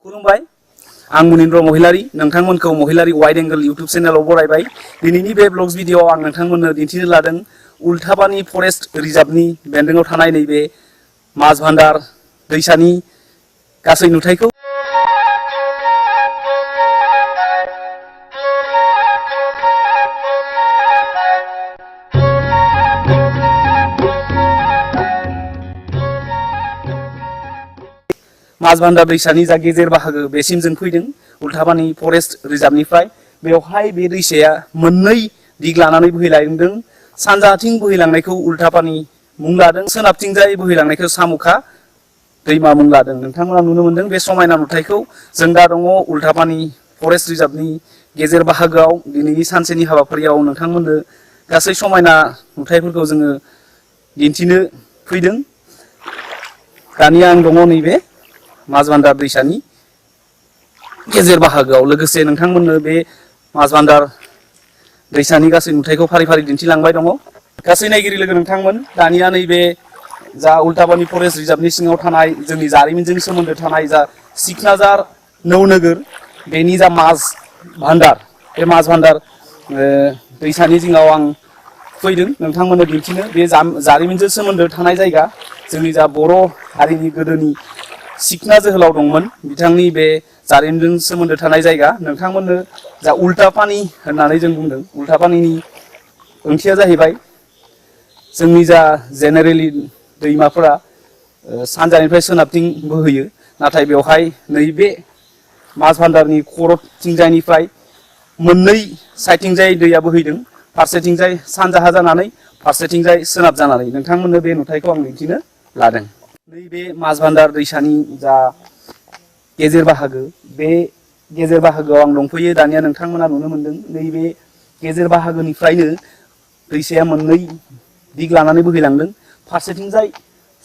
खुलुमबाय आं मुनिन्द्र महिलारी नोंथांमोनखौ महिलारी wide angle YouTube channel बरायबाय। दिनैनि बे ब्लग्स भिडियो आं नोंथांमोननो दिन्थिनो लादों उल्टापानी फरेस्ट रिजार्वनि बेन्दोंआव थानाय नैबे माजभान्डार दैसानि गासै नुथायखौ। माजभान्डार दैसानि जा गेजेर बाहागो बेसिम जों फैदों उल्टापानी फरेस्ट रिजार्वनिफ्राय। बेवहाय बे दैसाया मोननै दिग लानानै बोहैलांदों। सानजाथिं बोहैलांनायखौ उल्टापानी मुं लादों, सोनाबथिंजाय बोहैलांनायखौ सामुखा दैमा मुं लादों। नोंथांमोना नुनो मोनदों बे समायना नुथायखौ। जों दा दङ उल्टापानी फरेस्ट रिजार्वनि गेजेर बाहागोआव। दिनैनि सानसेनि हाबाफारियाव नोंथांमोननो गासै समायना नुथायफोरखौ जोङो दिन्थिनो फैदों। दानिया आं दङ नैबे माजभान्डार दैसानि गेजेर बाहागोआव। लोगोसे नोंथांमोननो बे माजभान्डार दैसानि गासै नुथायखौ फारि फारि दिन्थिलांबाय दङ। गासै नायगिरि लोगो नोंथांमोन, दानिया नैबे जा उल्टापानी फरेस्ट रिजार्वनि सिङाव थानाय जोंनि जारिमिनजों सोमोन्दो थानाय जा सिकनाझार नौनोगोर बेनि जा माजभान्डार, बे माजभान्डार दैसानि जिङाव आं फैदों नोंथांमोननो दिन्थिनो। बे जारिमिनजों सोमोन्दो थानाय जायगा, जोंनि जा बर' हारिनि गोदोनि सिखना जोहोलाव दंमोन बिथांनि बे जारिमिनजों सोमोन्दो थानाय जायगा। नोंथांमोननो जा उल्टापानी होननानै जों बुंदों, उल्टापानीनि ओंथिया जाहैबाय जोंनि जा जेनेरेलि दैमाफोरा सानजानिफ्राय सोनाबथिं बोहैयो, नाथाय बेवहाय नैबे माजभान्डारनि खर'थिंजायनिफ्राय मोननै साइडथिंजाय दैया बोहैदों, फारसेथिंजाय सानजाहा जानानै फारसेथिंजाय सोनाब जानानै। नोंथांमोननो बे नुथायखौ आं दिन्थिनो लादों। नैबे माजभान्डार दैसानि जा गेजेर बाहागो, बे गेजेर बाहागोआव आं दंफैयो। दानिया नोंथांमोना नुनो मोनदों नैबे गेजेर बाहागोनिफ्रायनो दैसाया मोननै दिग लानानै बोहैलांदों। फारसेथिंजाय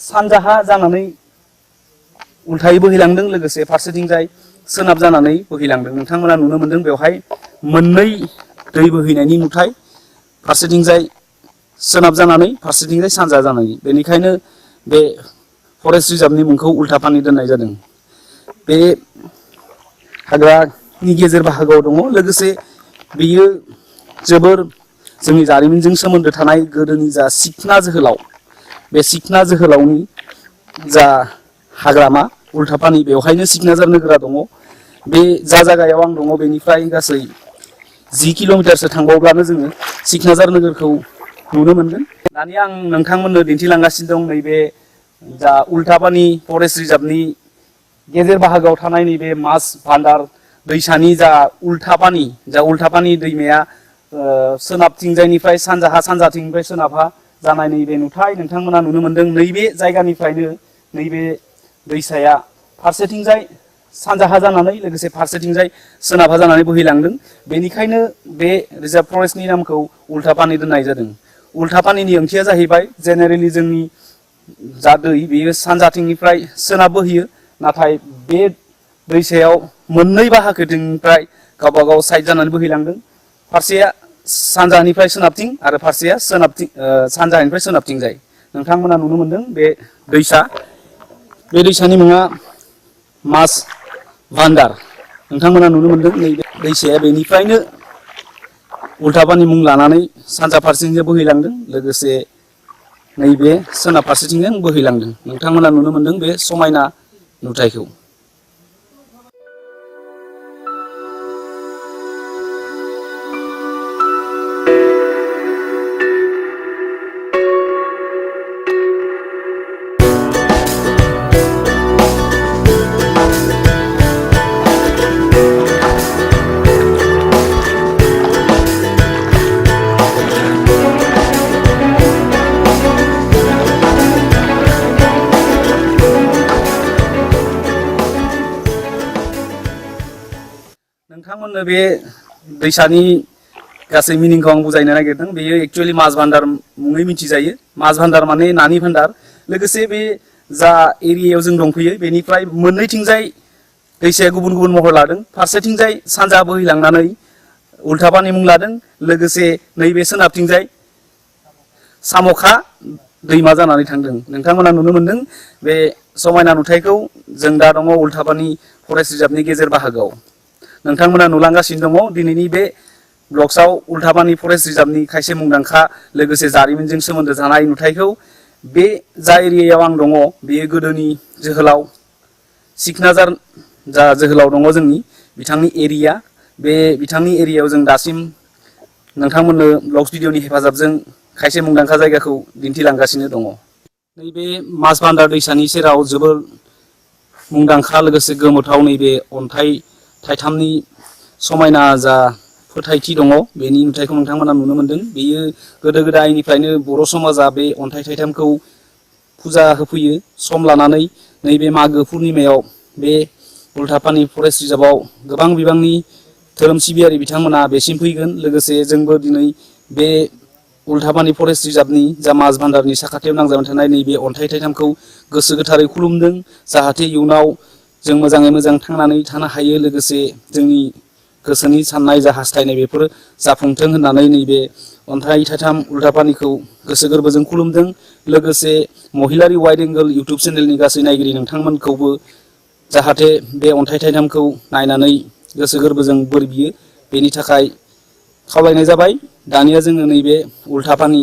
सानजाहा जानानै उल्थायै बोहैलांदों, लोगोसे फारसेथिंजाय सोनाब जानानै बोहैलांदों। नोंथांमोना नुनो मोनदों बेवहाय मोननै दै बोहैनायनि नुथाय, फारसेथिंजाय सोनाब जानानै फारसेथिंजाय सानजा जानानै। बेनिखायनो बे फरेस्ट रिजार्वनि मुंखौ उल्टापानी दोननाय जादों। बे हाग्रानि गेजेर बाहागोआव दङ। लोगोसे बेयो जोबोर जोंनि जारिमिनजों सोमोन्दो थानाय गोदोनि जा सिखना जोहोलाव, बे सिखना जोहोलावनि जा हाग्रामा उल्टापानी, बेवहायनो सिकनाझार नोगोरा दङ। बे जा जायगायाव आं दङ बेनिफ्राय गासै 10 किल'मिटारसो थांबावब्लानो जोङो सिकनाझार नोगोरखौ नुनो मोनगोन। दानिया आं नोंथांमोननो दिन्थिलांगासिनो दं नैबे जा उल्टापानी फरेस्ट रिजार्वनि गेजेर बाहागोआव थानाय नैबे माजभान्डार दैसानि जा उल्टापानी दैमाया सोनाबथिंजायनिफ्राय सानजाहा, सानजाथिंनिफ्राय सोनाबहा जानाय नैबे नुथाय नोंथांमोना नुनो मोनदों। नैबे जायगानिफ्रायनो नैबे दैसाया फारसेथिंजाय सानजाहा जानानै लोगोसे फारसेथिंजाय सोनाबहा जानानै बोहैलांदों। बेनिखायनो बे रिजार्व फरेस्टनि नामखौ उल्टापानी दोननाय जादों। उल्टापानीनि ओंथिया जाहैबाय जेनेरेलि जोंनि जा दै बेयो सानजाथिंनिफ्राय सोनाब बोहैयो, नाथाय बे दैसायाव मोननै बाहागोथिंनिफ्राय गावबा गाव साइड जानानै बोहैलांदों। फारसेया सानजानिफ्राय सोनाबथिं आरो फारसेया सानजानिफ्राय सोनाबथिंजाय। नोंथांमोना नुनो मोनदों बे दैसा, बे दैसानि मुङा माजभान्डार। नोंथांमोना नुनो मोनदों नैबे दैसाया बेनिफ्रायनो उल्टापानी मुं लानानै सानजा फारसेथिंजाय बोहैलांदों, लोगोसे नैबे सोनाब फारसेथिंजों बोहैलांदों। नोंथांमोना नुनो मोनदों बे समायना नुथायखौ। नोंथांमोननो बे दैसानि गासै मिनिंखौ आं बुजायनो नागिरदों। बेयो एक्चुअलि माजभान्डार मुङै मिथिजायो। माजभान्डार माने नानि भान्डार। लोगोसे बे जा एरियायाव जों दंफैयो बेनिफ्राय मोननैथिंजाय दैसाया गुबुन गुबुन महर लादों। फारसेथिंजाय सानजा बोहैलांनानै उल्टापानी मुं लादों, लोगोसे नैबे सोनाबथिंजाय सामखा दैमा जानानै थांदों। नोंथांमोना नुनो मोनदों बे समायना नुथायखौ। जों दा दङ उल्टापानी फरेस्ट रिजार्भनि गेजेर बाहागोआव नोंथांमोना नुलांगासिनो दङ दिनैनि बे ब्लग्सआव उल्थापानि फरेस्ट रिजार्भनि खायसे मुंदांखा लोगोसे जारिमिनजों सोमोन्दो थानाय नुथायखौ बे जा एरियायाव आं दङ बेयो गोदोनि जोहोलाव सिकनाझार जा जोहोलाव दङ जोंनि बिथांनि एरिया बे बिथांनि एरियायाव जों दासिम नोंथांमोननो ब्लग्स भिडिअनि हेफाजाबजों खायसे मुंदांखा जायगाखौ दिन्थिलांगासिनो दङ। नैबे माजबान्दार दैसानि सेराव जोबोर मुंदांखा लोगोसे गोमोथाव नैबे अन्थाइ थाइथामनि समायना जा फोथायथि दङ बेनि नुथायखौ नोंथांमोना नुनो मोन्दों। बेयो गोदो गोदायनिफ्रायनो बर' समाजा बे अन्थाइ थाइथामखौ फुजा होफैयो सम लानानै। नैबे मागो पुर्निमायाव बे उल्थापानि फरेस्ट रिजार्भआव गोबां बिबांनि धोरोम सिबियारि बिथांमोना बेसिम फैगोन। लोगोसे जोंबो दिनै बे उल्थापानि फरेस्ट रिजार्भनि जा माजबान्दारनि साखाथियाव नांजाबनानै थानाय नैबे अन्थाइ थाइथामखौ गोसो गोथारै खुलुमदों जाहाथे इयुनाव जों मोजाङै मोजां थांनानै थानो हायो लोगोसे जोंनि गोसोनि साननाय जा हास्थायनाय बेफोर जाफुंथों होननानै नैबे अन्थाइ थाइथाम उल्थापानिखौ गोसो गोरबोजों खुलुमदों। लोगोसे महिलारि वाइड एंगल इउटुब चेनेलनि गासै नायगिरि नोंथांमोनखौबो जाहाथे बे अन्थाइ थाइथामखौ नायनानै गोसो गोरबोजों बोर बियो बेनि थाखाय खावलायनाय जाबाय। दानिया जोङो नैबे उल्थापानि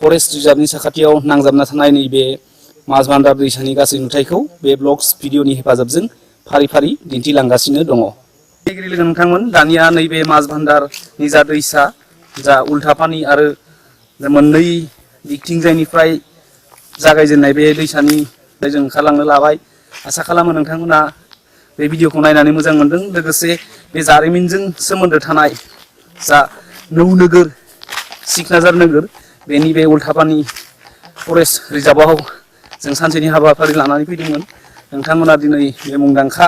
फरेस्ट रिजार्भनि साखाथियाव नांजाबना थानाय नैबे माजबान्दार दैसानि गासै नुथायखौ बे ब्लग्स भिडिअनि हेफाजाबजों फारि फारि दिन्थिलांगासिनो दङ। लोगो नोंथांमोन दानिया नैबे माजबान्दारनि जा दैसा जा उल्थापानि आरो मोननै दिगथिंजायनिफ्राय जागायजेननाय बे दैसानि जों ओंखारलांनो लाबाय। आसा खालामो नोंथांमोना बे भिडिअखौ नायनानै मोजां मोनदों। लोगोसे बे जारिमिनजों सोमोन्दो थानाय जा नौ नोगोर सिकनाझार नोगोर बेनि बे उल्थापानि फरेस्ट रिजार्भआव जों सानसेनि हाबाफारि लानानै फैदोंमोन। नोंथांमोना दिनै बे मुंदांखा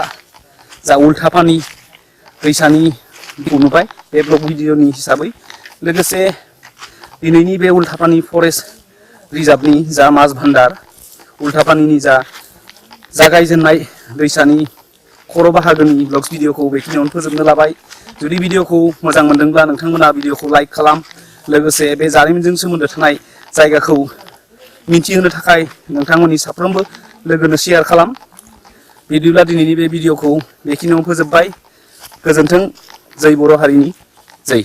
जा उल्थापानि दैसानि नुबाय बे ब्लग भिडिअनि हिसाबै। लोगोसे दिनैनि बे उल्थापानि फरेस्ट रिजार्भनि जा माजबान्दार उल्थापानिनि जा जागायजेननाय दैसानि खर' बाहागोनि ब्लग्स भिडिअखौ बेखिनियावनो फोजोबनो लाबाय। जुदि भिडिअखौ मोजां मोनदोंब्ला नोंथांमोना भिडिअखौ लाइक खालाम। लोगोसे बे जारिमिनजों सोमोन्दो थानाय जायगाखौ मिन्थिहोनो थाखाय नोंथांमोननि साफ्रोमबो लोगोनो शेयार खालाम। बिदिब्ला दिनैनि बे भिडिअखौ बेखिनियावनो फोजोबबाय। गोजोन्थों। जै बर' हारिनि जै।